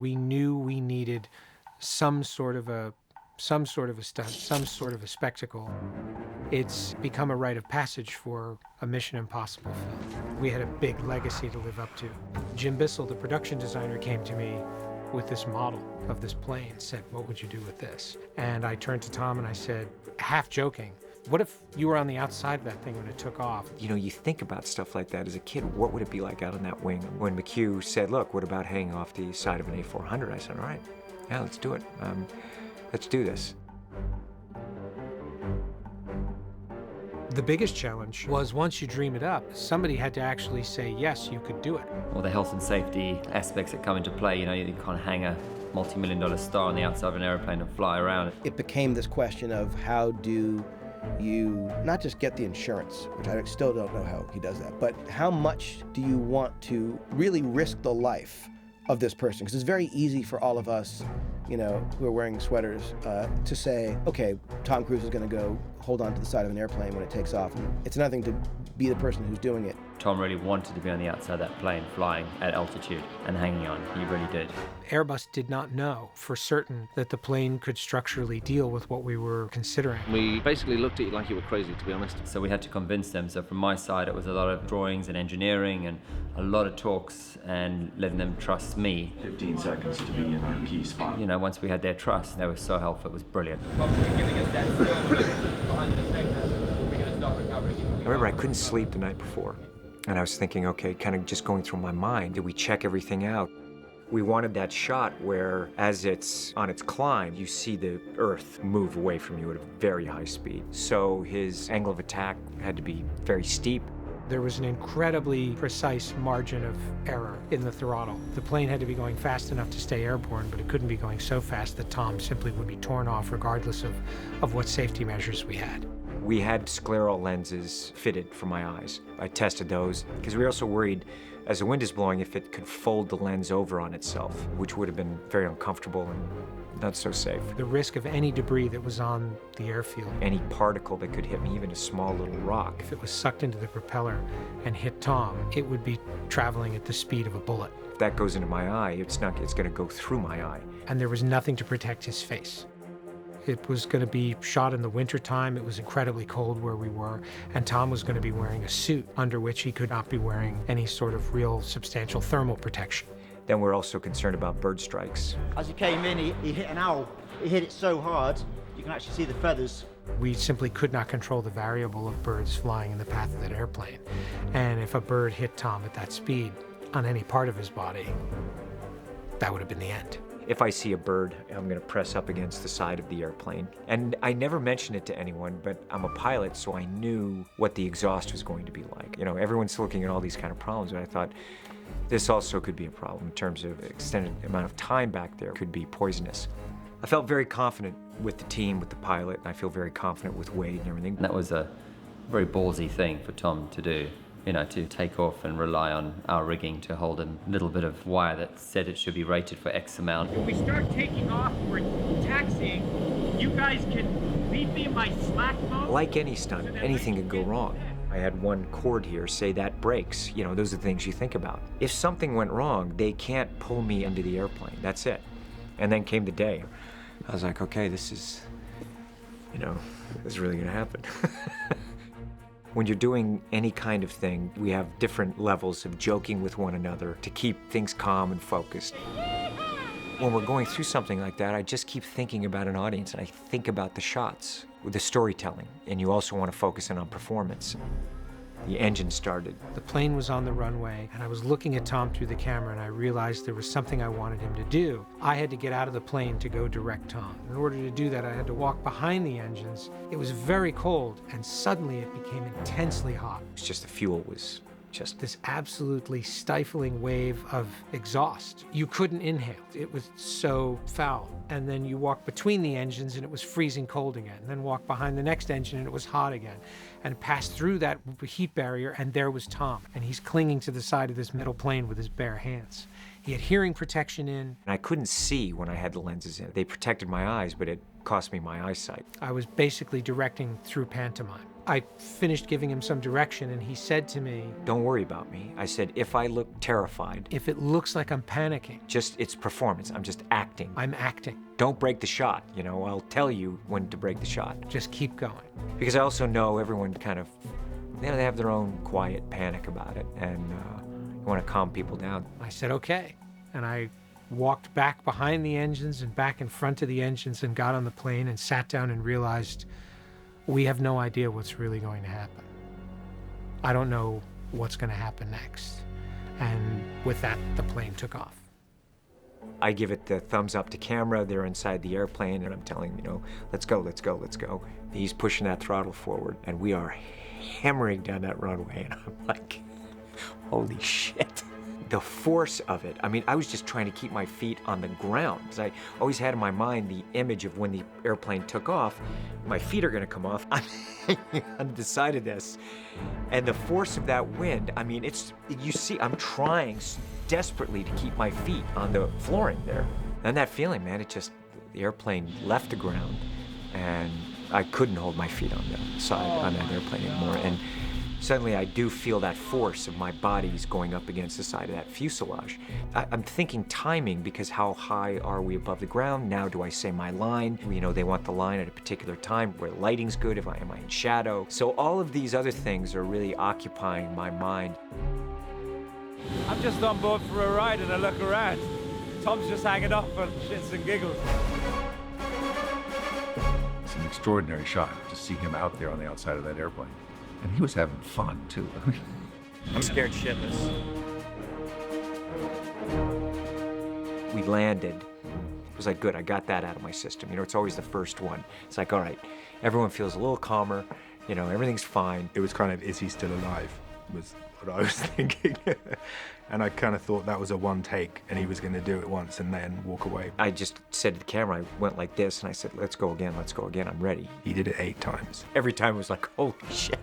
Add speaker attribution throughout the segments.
Speaker 1: We knew we needed some sort of a stunt, some sort of a spectacle. It's become a rite of passage for a Mission Impossible film. We had a big legacy to live up to. Jim Bissell, the production designer, came to me with this model of this plane, said, "What would you do with this?" And I turned to Tom and I said, half joking, "What if you were on the outside of that thing when it took off?"
Speaker 2: You know, you think about stuff like that as a kid. What would it be like out on that wing? When McHugh said, "Look, what about hanging off the side of an A400?" I said, "All right, yeah, let's do it. Let's do this."
Speaker 1: The biggest challenge was once you dream it up, somebody had to actually say, yes, you could do it.
Speaker 3: All the health and safety aspects that come into play, you know, you can't hang a multi-million-dollar star on the outside of an airplane and fly around.
Speaker 4: It became this question of how do you not just get the insurance, which I still don't know how he does that, but how much do you want to really risk the life of this person? Because it's very easy for all of us, you know, who are wearing sweaters, to say, okay, Tom Cruise is going to go hold on to the side of an airplane when it takes off. And it's nothing to be the person who's doing it.
Speaker 3: Tom really wanted to be on the outside of that plane, flying at altitude and hanging on. He really did.
Speaker 1: Airbus did not know for certain that the plane could structurally deal with what we were considering.
Speaker 5: We basically looked at you like you were crazy, to be honest.
Speaker 3: So we had to convince them. So from my side, it was a lot of drawings and engineering and a lot of talks and letting them trust me.
Speaker 6: 15 seconds to be in our key spot.
Speaker 3: You know, once we had their trust, they were so helpful. It was brilliant.
Speaker 2: I remember I couldn't sleep the night before. And I was thinking, okay, kind of just going through my mind, did we check everything out? We wanted that shot where, as it's on its climb, you see the Earth move away from you at a very high speed. So his angle of attack had to be very steep.
Speaker 1: There was an incredibly precise margin of error in the throttle. The plane had to be going fast enough to stay airborne, but it couldn't be going so fast that Tom simply would be torn off regardless of what safety measures we had.
Speaker 2: We had scleral lenses fitted for my eyes. I tested those because we were also worried, as the wind is blowing, if it could fold the lens over on itself, which would have been very uncomfortable and not so safe.
Speaker 1: The risk of any debris that was on the airfield.
Speaker 2: Any particle that could hit me, even a small little rock.
Speaker 1: If it was sucked into the propeller and hit Tom, it would be traveling at the speed of a bullet.
Speaker 2: If that goes into my eye, it's going to go through my eye.
Speaker 1: And there was nothing to protect his face. It was going to be shot in the wintertime. It was incredibly cold where we were, and Tom was going to be wearing a suit under which he could not be wearing any sort of real substantial thermal protection.
Speaker 2: Then we're also concerned about bird strikes.
Speaker 7: As he came in, he hit an owl. He hit it so hard, you can actually see the feathers.
Speaker 1: We simply could not control the variable of birds flying in the path of that airplane. And if a bird hit Tom at that speed on any part of his body, that would have been the end.
Speaker 2: If I see a bird, I'm going to press up against the side of the airplane. And I never mentioned it to anyone, but I'm a pilot, so I knew what the exhaust was going to be like. You know, everyone's looking at all these kind of problems, and I thought this also could be a problem in terms of extended amount of time back there could be poisonous. I felt very confident with the team, with the pilot, and I feel very confident with Wade and everything.
Speaker 3: And that was a very ballsy thing for Tom to do. You know, to take off and rely on our rigging to hold a little bit of wire that said it should be rated for X amount.
Speaker 8: If we start taking off, we're taxiing, you guys can leave me in my slack mode?
Speaker 2: Like any stunt, anything could go wrong. I had one cord here, say that breaks. You know, those are the things you think about. If something went wrong, they can't pull me into the airplane. That's it. And then came the day. I was like, okay, this is really gonna happen. When you're doing any kind of thing, we have different levels of joking with one another to keep things calm and focused. When we're going through something like that, I just keep thinking about an audience, and I think about the shots, with the storytelling, and you also want to focus in on performance. The engine started.
Speaker 1: The plane was on the runway, and I was looking at Tom through the camera, and I realized there was something I wanted him to do. I had to get out of the plane to go direct Tom. In order to do that, I had to walk behind the engines. It was very cold, and suddenly it became intensely hot.
Speaker 2: It's just the fuel was just
Speaker 1: this absolutely stifling wave of exhaust. You couldn't inhale. It was so foul. And then you walk between the engines and it was freezing cold again. And then walk behind the next engine and it was hot again. And passed through that heat barrier and there was Tom. And he's clinging to the side of this metal plane with his bare hands. He had hearing protection in.
Speaker 2: And I couldn't see when I had the lenses in. They protected my eyes, but it cost me my eyesight.
Speaker 1: I was basically directing through pantomime. I finished giving him some direction, and he said to me,
Speaker 2: Don't worry about me. I said, if I look terrified,
Speaker 1: if it looks like I'm panicking,
Speaker 2: it's performance. I'm just acting.
Speaker 1: I'm acting.
Speaker 2: Don't break the shot. I'll tell you when to break the shot.
Speaker 1: Just keep going.
Speaker 2: Because I also know everyone kind of, they have their own quiet panic about it, and you want to calm people down.
Speaker 1: I said, okay. And I walked back behind the engines and back in front of the engines and got on the plane and sat down and realized we have no idea what's really going to happen. I don't know what's going to happen next. And with that, the plane took off.
Speaker 2: I give it the thumbs up to camera. They're inside the airplane, and I'm telling him, let's go, let's go, let's go. He's pushing that throttle forward, and we are hammering down that runway, and I'm like, holy shit. The force of it, I was just trying to keep my feet on the ground, because I always had in my mind the image of when the airplane took off, my feet are gonna come off. I'm hanging on the side of this, and the force of that wind, you see, I'm trying desperately to keep my feet on the flooring there. And that feeling, man, the airplane left the ground, and I couldn't hold my feet on the side on that airplane anymore. And suddenly I do feel that force of my body's going up against the side of that fuselage. I'm thinking timing, because how high are we above the ground? Now do I say my line? They want the line at a particular time where lighting's good, am I in shadow? So all of these other things are really occupying my mind.
Speaker 9: I'm just on board for a ride and a look around. Tom's just hanging off for shits and giggles.
Speaker 10: It's an extraordinary shot to see him out there on the outside of that airplane. And he was having fun, too.
Speaker 2: I'm scared shitless. We landed. It was like, good, I got that out of my system. It's always the first one. It's like, all right, everyone feels a little calmer. Everything's fine.
Speaker 11: It was kind of, is he still alive? Was what I was thinking. And I kind of thought that was a one take, and he was going to do it once and then walk away.
Speaker 2: I just said to the camera, I went like this, and I said, let's go again, I'm ready.
Speaker 11: He did it 8 times.
Speaker 2: Every time it was like, holy shit.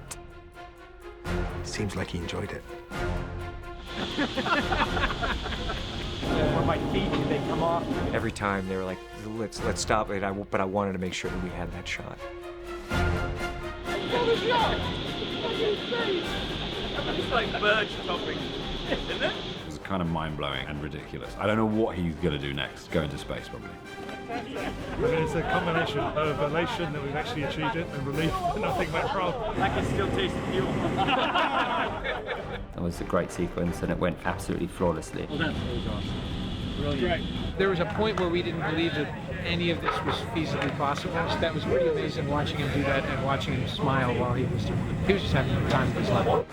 Speaker 11: Seems like he enjoyed it.
Speaker 9: When my feet, did they come off?
Speaker 2: Every time they were like, let's stop it, but I wanted to make sure that we had that shot.
Speaker 8: It's like bird topping, isn't it?
Speaker 10: It was kind of mind-blowing and ridiculous. I don't know what he's going to do next. Go into space, probably.
Speaker 12: It's a combination of elation that we've actually achieved it and relief that nothing went wrong.
Speaker 8: I can still taste the fuel.
Speaker 3: That was a great sequence, and it went absolutely flawlessly.
Speaker 8: Well, that's really awesome. Brilliant.
Speaker 1: There was a point where we didn't believe that any of this was feasibly possible. That was pretty amazing watching him do that and watching him smile while he was just having the time of his life.